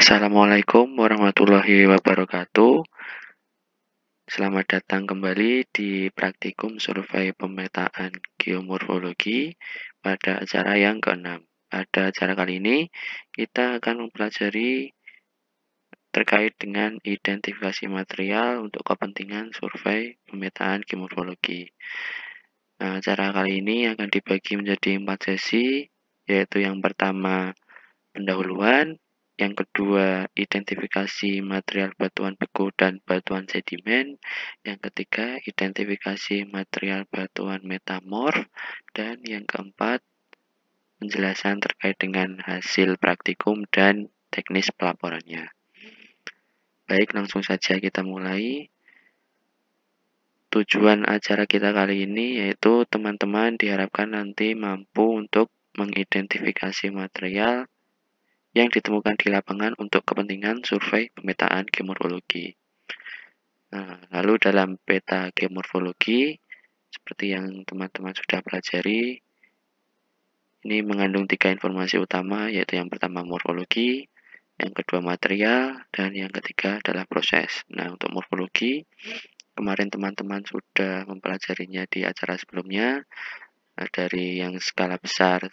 Assalamualaikum warahmatullahi wabarakatuh. Selamat datang kembali di praktikum survei pemetaan geomorfologi pada acara yang ke-6. Pada acara kali ini, kita akan mempelajari terkait dengan identifikasi material untuk kepentingan survei pemetaan geomorfologi. Nah, acara kali ini akan dibagi menjadi 4 sesi, yaitu yang pertama pendahuluan, yang kedua identifikasi material batuan beku dan batuan sedimen, yang ketiga identifikasi material batuan metamorf, dan yang keempat penjelasan terkait dengan hasil praktikum dan teknis pelaporannya. Baik, langsung saja kita mulai. Tujuan acara kita kali ini yaitu teman-teman diharapkan nanti mampu untuk mengidentifikasi material yang ditemukan di lapangan untuk kepentingan survei pemetaan geomorfologi. Nah, lalu dalam peta geomorfologi, seperti yang teman-teman sudah pelajari, ini mengandung 3 informasi utama, yaitu yang pertama morfologi, yang kedua material, dan yang ketiga adalah proses. Nah, untuk morfologi, kemarin teman-teman sudah mempelajarinya di acara sebelumnya, dari yang skala besar,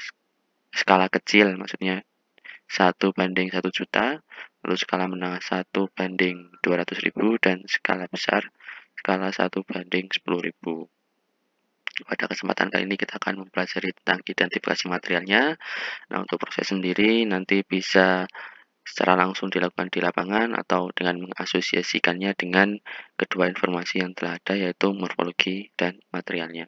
skala kecil maksudnya, 1:1 juta, lalu skala menengah 1:200.000, dan skala besar skala 1:10.000. Pada kesempatan kali ini kita akan mempelajari tentang identifikasi materialnya. Nah, untuk proses sendiri nanti bisa secara langsung dilakukan di lapangan atau dengan mengasosiasikannya dengan kedua informasi yang telah ada, yaitu morfologi dan materialnya.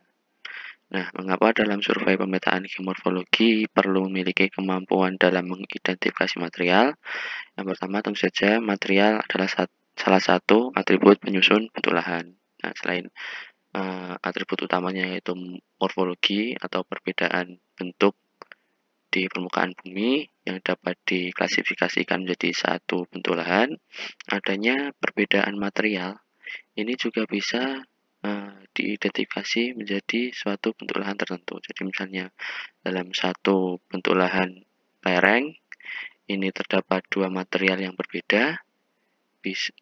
Nah, mengapa dalam survei pemetaan geomorfologi perlu memiliki kemampuan dalam mengidentifikasi material? Yang pertama, tentu saja material adalah salah satu atribut penyusun bentuk lahan. Nah, selain atribut utamanya yaitu morfologi atau perbedaan bentuk di permukaan bumi yang dapat diklasifikasikan menjadi satu bentuk lahan, adanya perbedaan material ini juga bisa diidentifikasi menjadi suatu bentuk lahan tertentu. Jadi misalnya dalam satu bentuk lahan lereng ini terdapat 2 material yang berbeda.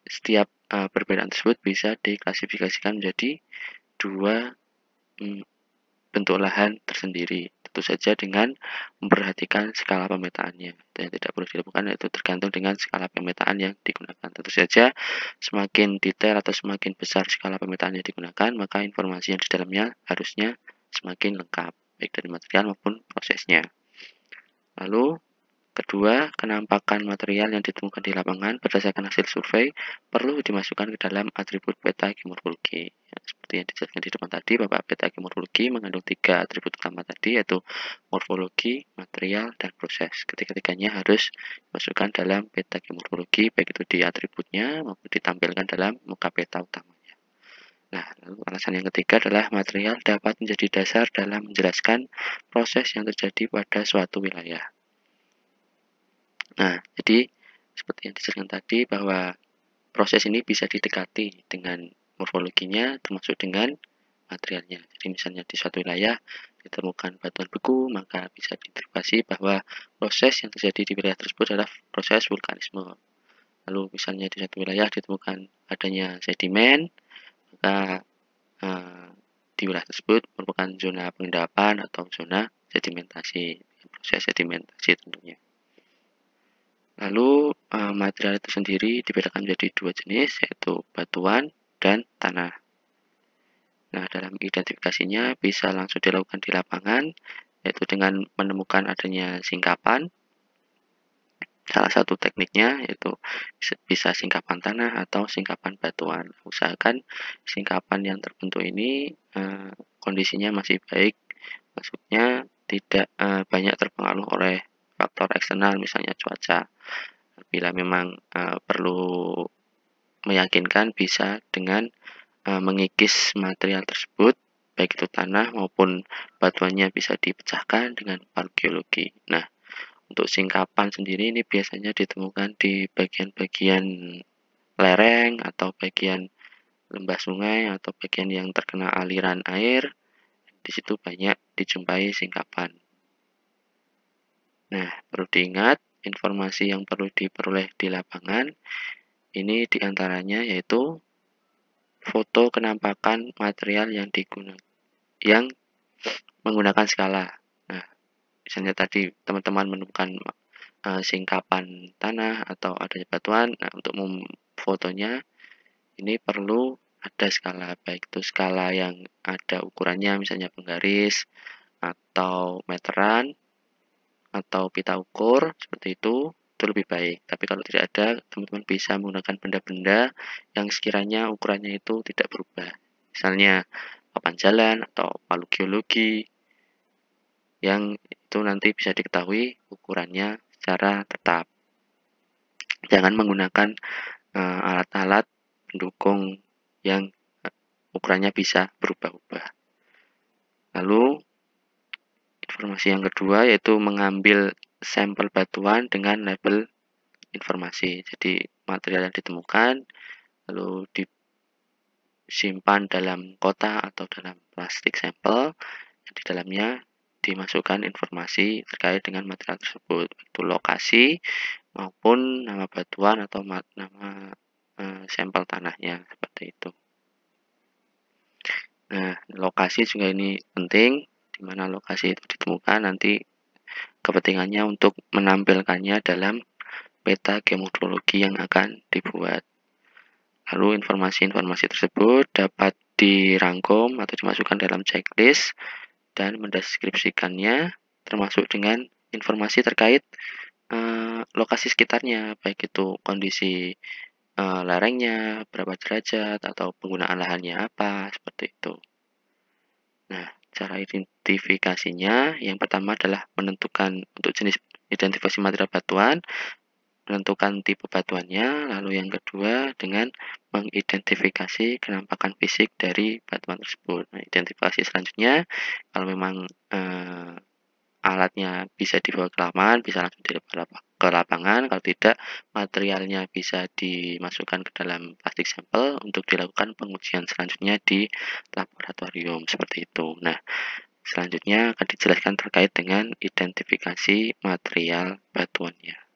Setiap perbedaan tersebut bisa diklasifikasikan menjadi 2 bentuk lahan tersendiri. Tentu saja dengan memperhatikan skala pemetaannya. Yang tidak perlu dilakukan yaitu tergantung dengan skala pemetaan yang digunakan. Tentu saja semakin detail atau semakin besar skala pemetaan yang digunakan, maka informasi yang di dalamnya harusnya semakin lengkap, baik dari material maupun prosesnya. Lalu kedua, kenampakan material yang ditemukan di lapangan berdasarkan hasil survei perlu dimasukkan ke dalam atribut peta geomorfologi. Ya, seperti yang dijelaskan di depan tadi, bahwa peta geomorfologi mengandung 3 atribut utama tadi, yaitu morfologi, material, dan proses. Ketiga-tiganya harus dimasukkan dalam peta geomorfologi, baik itu di atributnya maupun ditampilkan dalam muka peta utamanya. Nah, lalu alasan yang ketiga adalah material dapat menjadi dasar dalam menjelaskan proses yang terjadi pada suatu wilayah. Nah, jadi seperti yang dijelaskan tadi bahwa proses ini bisa didekati dengan morfologinya termasuk dengan materialnya. Jadi misalnya di suatu wilayah ditemukan batuan beku, maka bisa diidentifikasi bahwa proses yang terjadi di wilayah tersebut adalah proses vulkanisme. Lalu misalnya di suatu wilayah ditemukan adanya sedimen, maka di wilayah tersebut merupakan zona pengendapan atau zona sedimentasi, proses sedimentasi tentunya. Lalu material itu sendiri dibedakan menjadi 2 jenis, yaitu batuan dan tanah. Nah, dalam identifikasinya bisa langsung dilakukan di lapangan, yaitu dengan menemukan adanya singkapan. Salah satu tekniknya yaitu bisa singkapan tanah atau singkapan batuan. Usahakan singkapan yang terbentuk ini kondisinya masih baik, maksudnya tidak banyak terpengaruh oleh faktor eksternal, misalnya cuaca. Bila memang perlu meyakinkan, bisa dengan mengikis material tersebut, baik itu tanah maupun batuannya bisa dipecahkan dengan palu geologi. Nah, untuk singkapan sendiri ini biasanya ditemukan di bagian-bagian lereng atau bagian lembah sungai atau bagian yang terkena aliran air. Di situ banyak dijumpai singkapan. Nah, perlu diingat informasi yang perlu diperoleh di lapangan. Ini diantaranya yaitu foto kenampakan material yang menggunakan skala. Nah, misalnya tadi teman-teman menemukan singkapan tanah atau adanya batuan. Nah, untuk memfotonya ini perlu ada skala, baik itu skala yang ada ukurannya misalnya penggaris atau meteran atau pita ukur seperti itu lebih baik. Tapi kalau tidak ada, teman-teman bisa menggunakan benda-benda yang sekiranya ukurannya itu tidak berubah. Misalnya papan jalan atau palu geologi yang itu nanti bisa diketahui ukurannya secara tetap. Jangan menggunakan alat-alat pendukung yang ukurannya bisa berubah-ubah. Lalu informasi yang kedua yaitu mengambil sampel batuan dengan label informasi. Jadi material yang ditemukan lalu disimpan dalam kotak atau dalam plastik sampel, di dalamnya dimasukkan informasi terkait dengan material tersebut, itu lokasi maupun nama batuan atau nama sampel tanahnya seperti itu. Nah, lokasi juga ini penting, di mana lokasi itu ditemukan nanti kepentingannya untuk menampilkannya dalam peta geomorfologi yang akan dibuat. Lalu informasi-informasi tersebut dapat dirangkum atau dimasukkan dalam checklist dan mendeskripsikannya termasuk dengan informasi terkait lokasi sekitarnya, baik itu kondisi lerengnya, berapa derajat, atau penggunaan lahannya apa, seperti itu. Nah, cara identifikasinya yang pertama adalah menentukan untuk jenis identifikasi material batuan, menentukan tipe batuannya, lalu yang kedua dengan mengidentifikasi kenampakan fisik dari batuan tersebut. Nah, identifikasi selanjutnya, kalau memang alatnya bisa dibawa ke lapangan, bisa langsung dibawa ke lapangan, kalau tidak materialnya bisa dimasukkan ke dalam plastik sampel untuk dilakukan pengujian selanjutnya di laboratorium, seperti itu. Nah, selanjutnya akan dijelaskan terkait dengan identifikasi material batuannya.